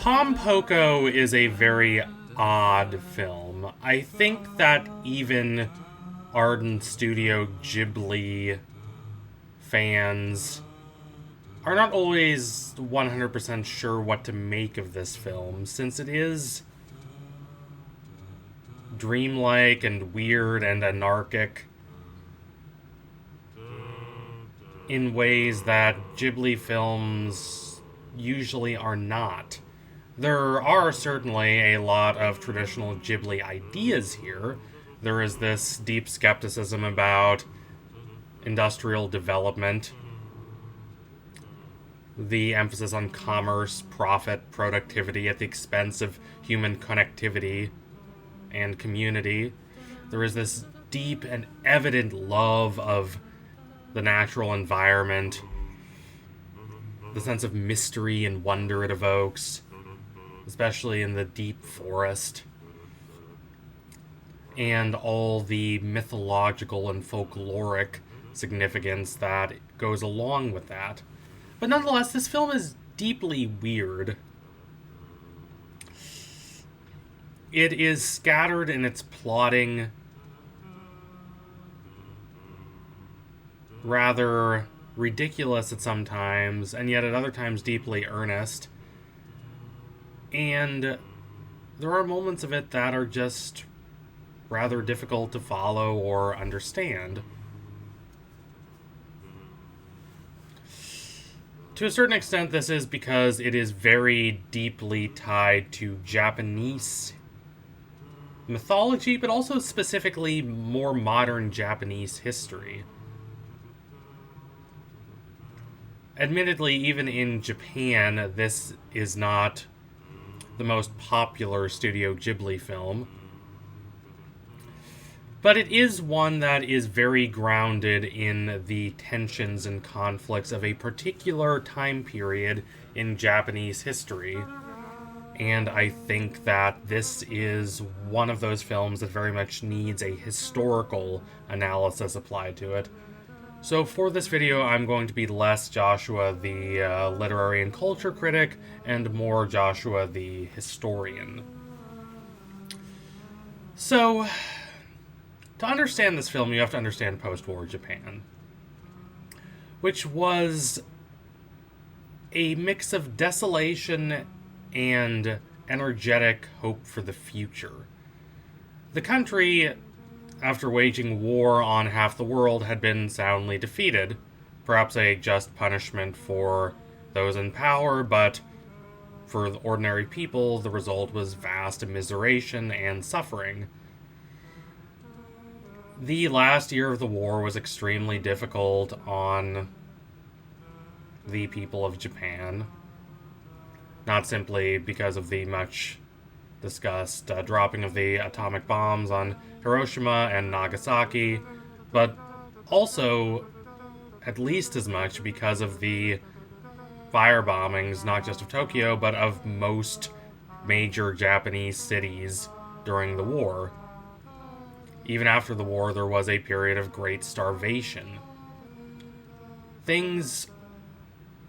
Pom Poko is a very odd film. I think that even ardent Studio Ghibli fans are not always 100% sure what to make of this film, since it is dreamlike and weird and anarchic in ways that Ghibli films usually are not. There are certainly a lot of traditional Ghibli ideas here. There is this deep skepticism about industrial development, the emphasis on commerce, profit, productivity at the expense of human connectivity and community. There is this deep and evident love of the natural environment, the sense of mystery and wonder it evokes, especially in the deep forest, and all the mythological and folkloric significance that goes along with that. But nonetheless, this film is deeply weird. It is scattered in its plotting, rather ridiculous at some times, and yet at other times deeply earnest. And there are moments of it that are just rather difficult to follow or understand. To a certain extent, this is because it is very deeply tied to Japanese mythology, but also specifically more modern Japanese history. Admittedly, even in Japan, this is not the most popular Studio Ghibli film, but it is one that is very grounded in the tensions and conflicts of a particular time period in Japanese history. And I think that this is one of those films that very much needs a historical analysis applied to it. So for this video, I'm going to be less Joshua the literary and culture critic, and more Joshua the historian. So, to understand this film, you have to understand post-war Japan, which was a mix of desolation and energetic hope for the future. The country, after waging war on half the world, had been soundly defeated, perhaps a just punishment for those in power, but for the ordinary people, the result was vast immiseration and suffering. The last year of the war was extremely difficult on the people of Japan, not simply because of the much discussed dropping of the atomic bombs on Hiroshima and Nagasaki, but also at least as much because of the fire bombings, not just of Tokyo, but of most major Japanese cities during the war. Even after the war, there was a period of great starvation. Things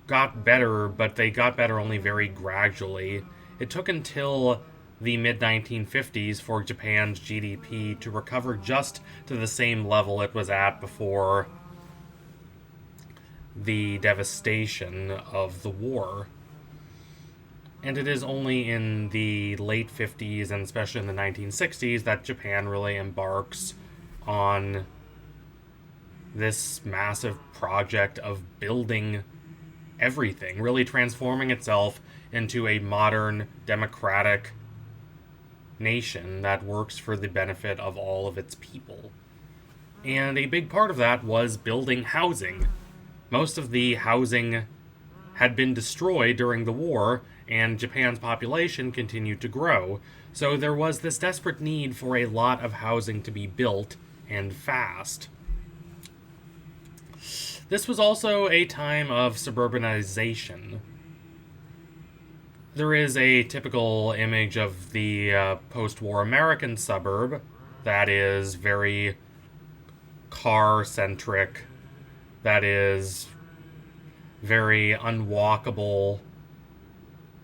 got better, but they got better only very gradually. It took until the mid-1950s for Japan's GDP to recover just to the same level it was at before the devastation of the war. And it is only in the late 50s, and especially in the 1960s, that Japan really embarks on this massive project of building everything, really transforming itself into a modern, democratic nation that works for the benefit of all of its people. And a big part of that was building housing. Most of the housing had been destroyed during the war, and Japan's population continued to grow, so there was this desperate need for a lot of housing to be built, and fast. This was also a time of suburbanization. There is a typical image of the post-war American suburb that is very car-centric, that is very unwalkable,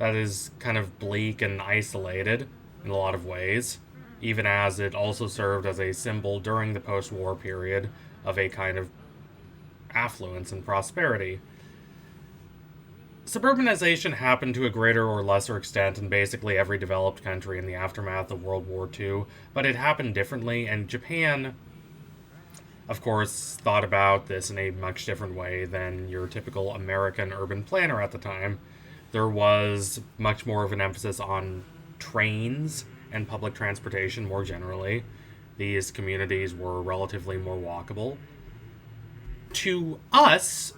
that is kind of bleak and isolated in a lot of ways, even as it also served as a symbol during the post-war period of a kind of affluence and prosperity. Suburbanization happened to a greater or lesser extent in basically every developed country in the aftermath of World War II, but it happened differently, and Japan, of course, thought about this in a much different way than your typical American urban planner at the time. There was much more of an emphasis on trains and public transportation more generally. These communities were relatively more walkable. To us,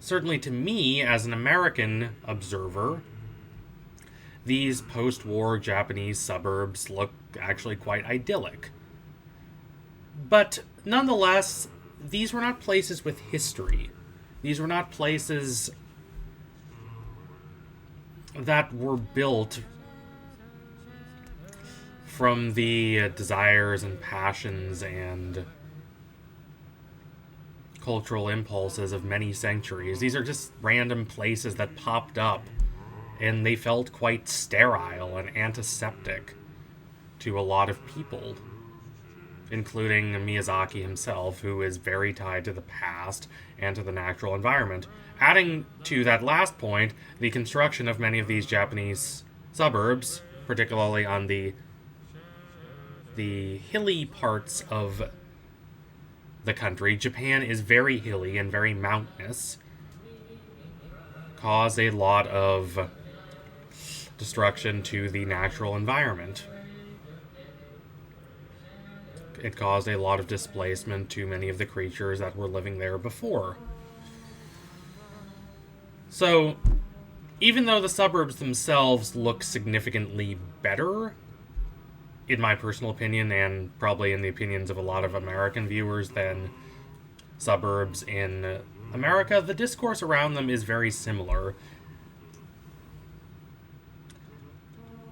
certainly to me as an American observer, these post-war Japanese suburbs look actually quite idyllic. But nonetheless, these were not places with history. These were not places that were built from the desires and passions and cultural impulses of many centuries. These are just random places that popped up, and they felt quite sterile and antiseptic to a lot of people, including Miyazaki himself, who is very tied to the past and to the natural environment. Adding to that last point, the construction of many of these Japanese suburbs, particularly on the hilly parts of the country. Japan is very hilly and very mountainous, cause a lot of destruction to the natural environment. It caused a lot of displacement to many of the creatures that were living there before. So, even though the suburbs themselves look significantly better, in my personal opinion, and probably in the opinions of a lot of American viewers, than suburbs in America, the discourse around them is very similar.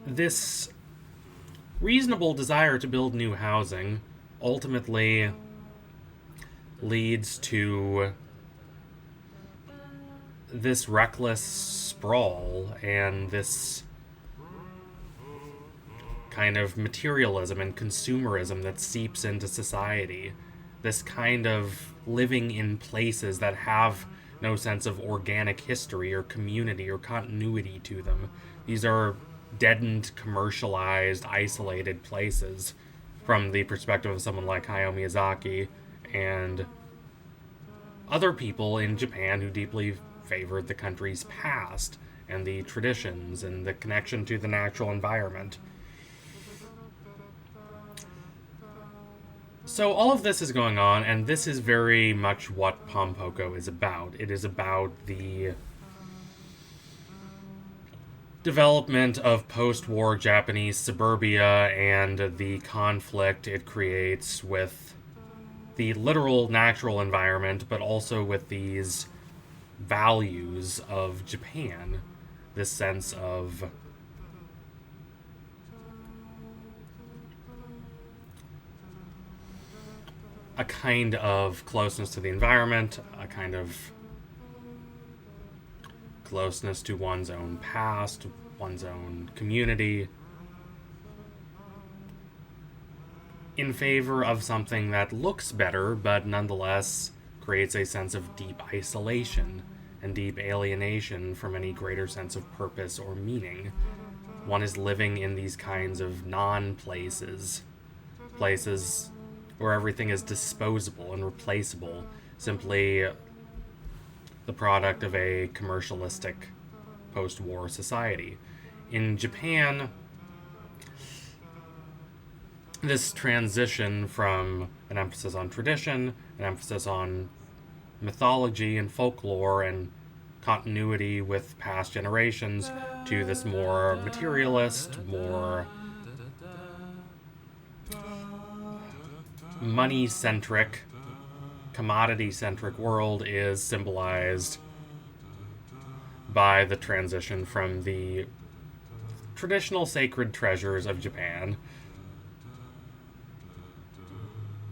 This reasonable desire to build new housing ultimately leads to this reckless sprawl and this kind of materialism and consumerism that seeps into society. This kind of living in places that have no sense of organic history or community or continuity to them. These are deadened, commercialized, isolated places from the perspective of someone like Hayao Miyazaki and other people in Japan who deeply favored the country's past and the traditions and the connection to the natural environment. So all of this is going on, and this is very much what Pom Poko is about. It is about the development of post-war Japanese suburbia and the conflict it creates with the literal natural environment, but also with these values of Japan. This sense of a kind of closeness to the environment, a kind of closeness to one's own past, one's own community, in favor of something that looks better, but nonetheless creates a sense of deep isolation and deep alienation from any greater sense of purpose or meaning. One is living in these kinds of non-places, places where everything is disposable and replaceable, simply the product of a commercialistic post-war society. In Japan, this transition from an emphasis on tradition, an emphasis on mythology and folklore and continuity with past generations, to this more materialist, more money-centric, commodity-centric world is symbolized by the transition from the traditional sacred treasures of Japan,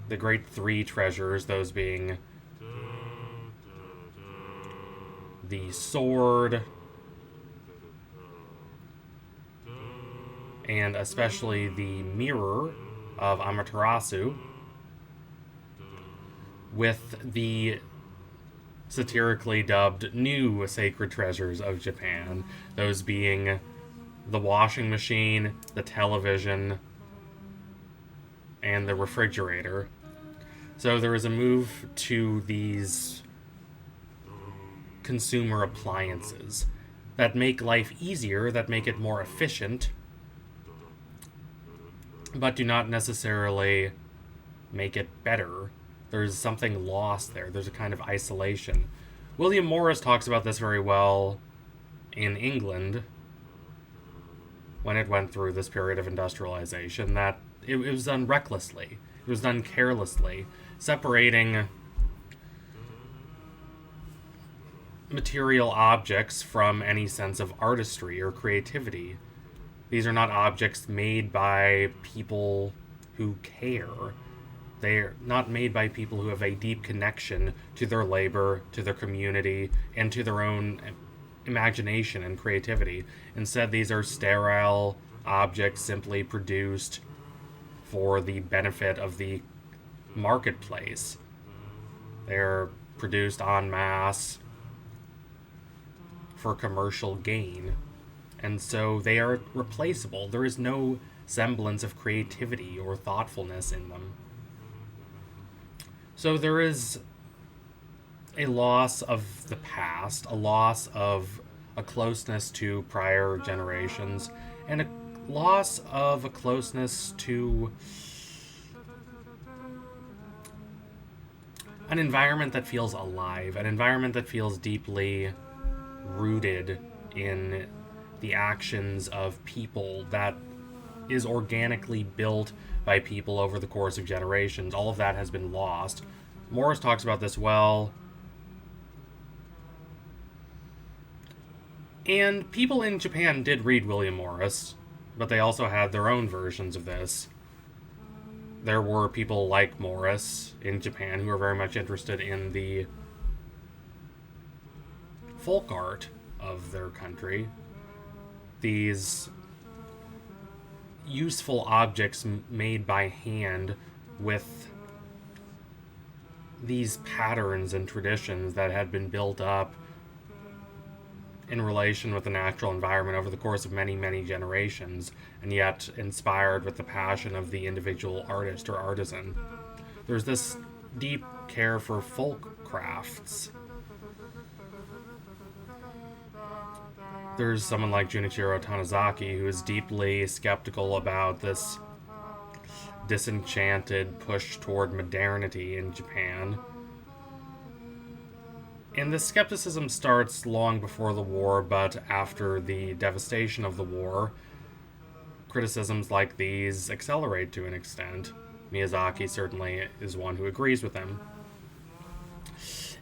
the great three treasures, those being the sword, and especially the mirror of Amaterasu, with the satirically dubbed new sacred treasures of Japan, those being the washing machine, the television, and the refrigerator. So there is a move to these consumer appliances that make life easier, that make it more efficient, but do not necessarily make it better. There's something lost there. There's a kind of isolation. William Morris talks about this very well in England when it went through this period of industrialization, that it was done recklessly. It was done carelessly, separating material objects from any sense of artistry or creativity. These are not objects made by people who care. They're not made by people who have a deep connection to their labor, to their community, and to their own imagination and creativity. Instead, these are sterile objects simply produced for the benefit of the marketplace. They're produced en masse for commercial gain. And so they are replaceable. There is no semblance of creativity or thoughtfulness in them. So there is a loss of the past, a loss of a closeness to prior generations, and a loss of a closeness to an environment that feels alive, an environment that feels deeply rooted in the actions of people, that is organically built by people over the course of generations. All of that has been lost. Morris talks about this well. And people in Japan did read William Morris, but they also had their own versions of this. There were people like Morris in Japan who were very much interested in the folk art of their country. These useful objects made by hand with these patterns and traditions that had been built up in relation with the natural environment over the course of many, many generations, and yet inspired with the passion of the individual artist or artisan. There's this deep care for folk crafts. There's someone like Junichiro Tanizaki who is deeply skeptical about this disenchanted push toward modernity in Japan. And this skepticism starts long before the war, but after the devastation of the war, criticisms like these accelerate to an extent. Miyazaki certainly is one who agrees with them.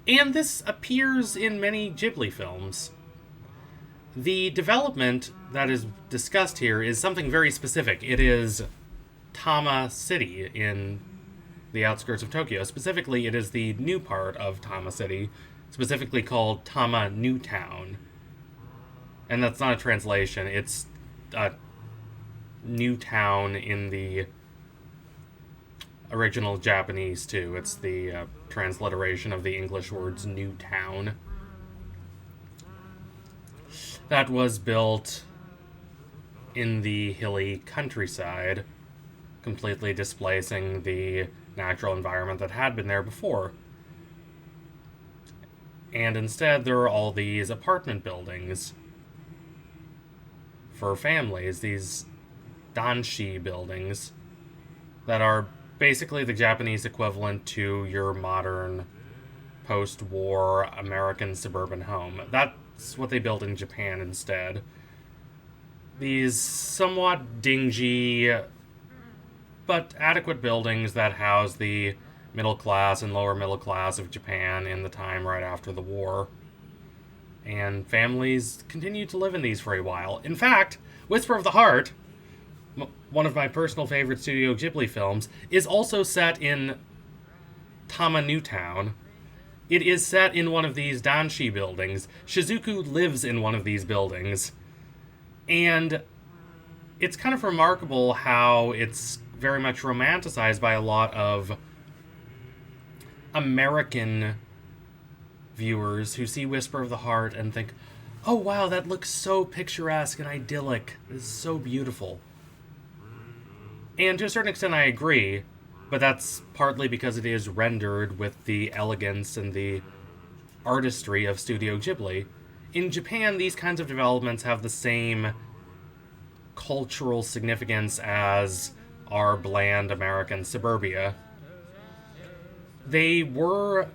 And this appears in many Ghibli films. The development that is discussed here is something very specific. It is Tama City in the outskirts of Tokyo. Specifically, it is the new part of Tama City, specifically called Tama New Town. And that's not a translation, it's a new town in the original Japanese, too. It's the transliteration of the English words new town. That was built in the hilly countryside, completely displacing the natural environment that had been there before. And instead, there are all these apartment buildings for families, these danshi buildings that are basically the Japanese equivalent to your modern post-war American suburban home. That's what they built in Japan instead. These somewhat dingy but adequate buildings that house the middle class and lower middle class of Japan in the time right after the war. And families continued to live in these for a while. In fact, Whisper of the Heart, one of my personal favorite Studio Ghibli films, is also set in Tama New Town. It is set in one of these danshi buildings. Shizuku lives in one of these buildings. And it's kind of remarkable how it's very much romanticized by a lot of American viewers who see Whisper of the Heart and think, oh wow, that looks so picturesque and idyllic. This is so beautiful. And to a certain extent I agree, but that's partly because it is rendered with the elegance and the artistry of Studio Ghibli. In Japan, these kinds of developments have the same cultural significance as our bland American suburbia. They were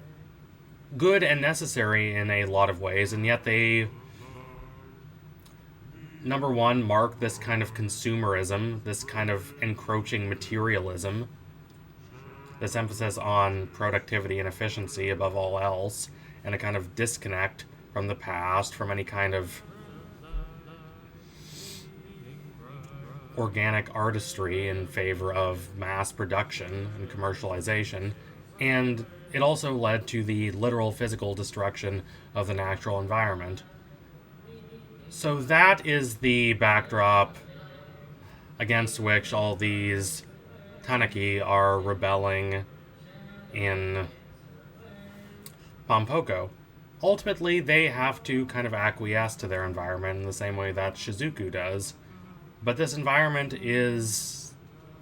good and necessary in a lot of ways, and yet they, number one, mark this kind of consumerism, this kind of encroaching materialism, this emphasis on productivity and efficiency above all else, and a kind of disconnect from the past, from any kind of organic artistry in favor of mass production and commercialization. And it also led to the literal physical destruction of the natural environment. So that is the backdrop against which all these tanuki are rebelling in Pom Poko. Ultimately, they have to kind of acquiesce to their environment in the same way that Shizuku does. But this environment is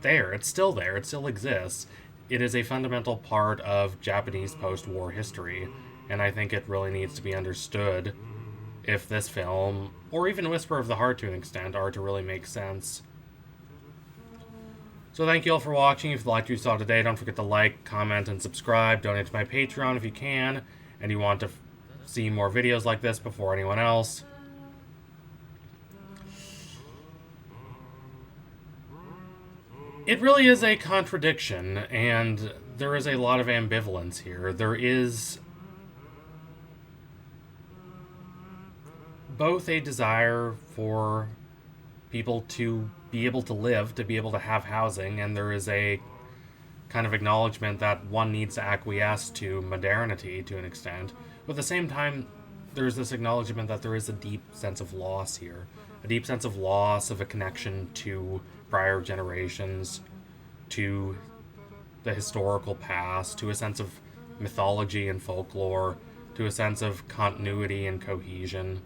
there. It's still there. It still exists. It is a fundamental part of Japanese post-war history, and I think it really needs to be understood if this film, or even Whisper of the Heart to an extent, are to really make sense. So thank you all for watching. If you liked what you saw today, don't forget to like, comment, and subscribe. Donate to my Patreon if you can, and you want to see more videos like this before anyone else. It really is a contradiction, and there is a lot of ambivalence here. There is both a desire for people to be able to live, to be able to have housing, and there is a kind of acknowledgement that one needs to acquiesce to modernity to an extent. But at the same time, there's this acknowledgement that there is a deep sense of loss here. A deep sense of loss of a connection to prior generations, to the historical past, to a sense of mythology and folklore, to a sense of continuity and cohesion,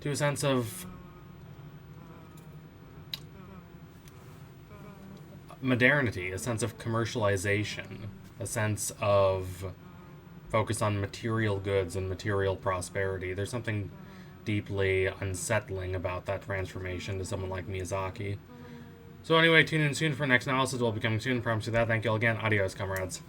to a sense of modernity, a sense of commercialization, a sense of focus on material goods and material prosperity. There's something deeply unsettling about that transformation to someone like Miyazaki. So anyway, tune in soon for next analysis. Will be coming soon. Promise you that. Thank you all again. Adios, comrades.